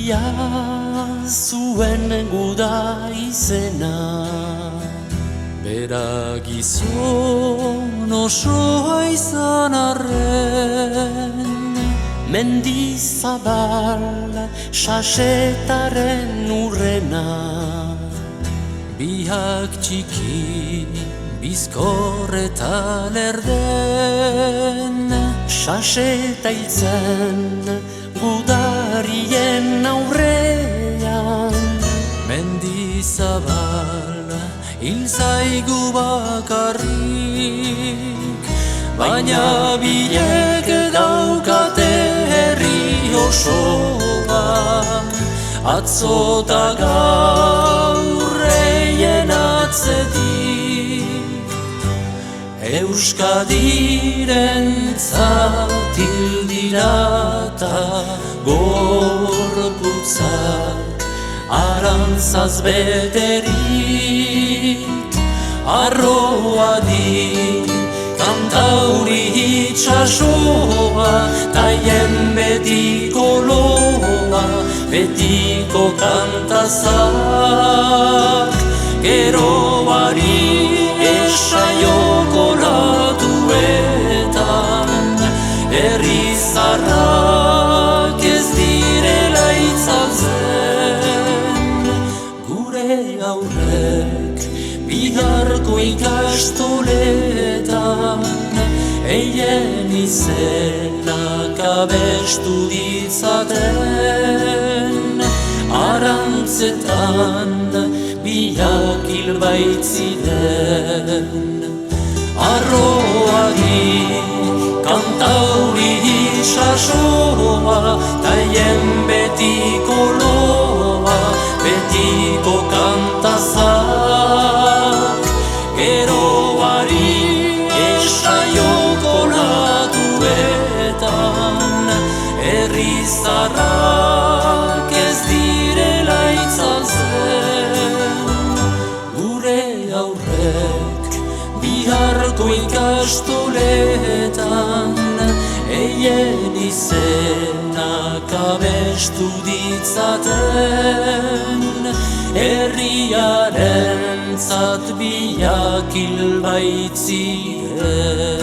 Ia zuen guda izena, bera gizon osoa izan arren, mendizabal sasetaren urrena, biak txiki bizkor eta lerden, saseta hiltzen gudarien aurrean. Mendizabal hil zaigu bakarrik, baina biek daukate herri osoa, atzo ta gaur eien atzetik. Euskadirentzat hil dira ta gorputzak arantzaz beterik. Arroa di kantauri itxasoa, taien betiko loa, betiko kantazak. Geroari esaioko latuetan, herri zarrak ez direla itzaltzen. Gure aurrek biharko ikastoletan, eien izenak abestu ditzaten. Arantzetan biak hil baitziren, arroagi kantauri itxasoa, taien betiko loa, betiko kantazak. Geroari esaioko latuetan, herri zarrak ez direla itzaltzen. Gure aurrek biharko ikastoletan, eien izenak abestu ditzaten. Herriarentzat biak hil baitziren.